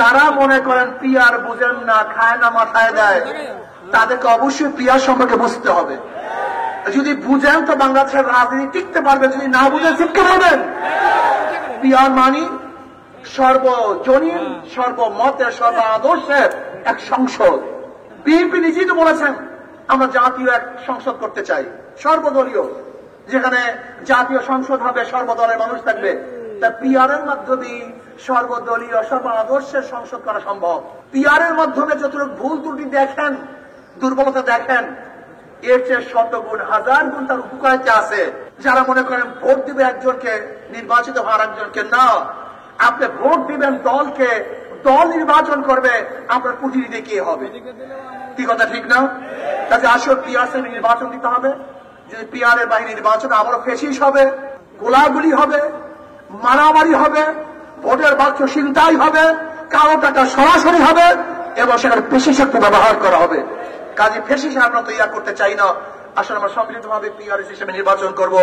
যারা মনে করেন পিয়ার বুঝেন না, খায় না, মাথায় দেয়, তাদেরকে অবশ্যই পিয়ার সম্পর্কে বুঝতে হবে। যদি বুঝেন তো বাংলাদেশের রাজনীতি টিকতে পারবে, যদি না বুঝেন শিখতে পারবেন। পিয়ার মানি সর্বজনীন, সর্বমতের, সর্ব আদর্শের এক সংসদ। বিএনপি নিজেই তো বলেছেন আমরা জাতীয় এক সংসদ করতে চাই, সর্বদলীয়, যেখানে জাতীয় সংসদ হবে, সর্বদলের মানুষ থাকবে। তা পিয়ারের মাধ্যমে সর্বদলীয়, সর্ব আদর্শের সংসদ করা সম্ভব। পিয়ারের মাধ্যমে যতটুকু ভুল ত্রুটি দেখেন, দুর্বলতা দেখেন, এর চেয়ে শতগুণ, হাজার গুণ তার উপকারিতা আছে। যারা মনে করেন ভোট দিবে একজনকে, নির্বাচিত হওয়ার একজনকে, না, আপনি ভোট দিবেন দলকে, দল নির্বাচন করবে, আপনার প্রতিনিধি কে হবে? কি কথা ঠিক না? কাজে আসলে পিয়ার নির্বাচন দিতে হবে। যদি পিয়ারের বাহিনী নির্বাচন আবারও ফেসিস হবে, গোলাগুলি হবে, মারামারি হবে, ভোটের বাক্স ছিনতাই হবে, কালো টাকা সরাসরি হবে, এবং সেখানে পেশি শক্তি ব্যবহার করা হবে। কাজে ফেসিস আমরা তৈরি করতে চাই না। আসলে আমরা সম্মিলিতভাবে পিআর হিসেবে নির্বাচন করব।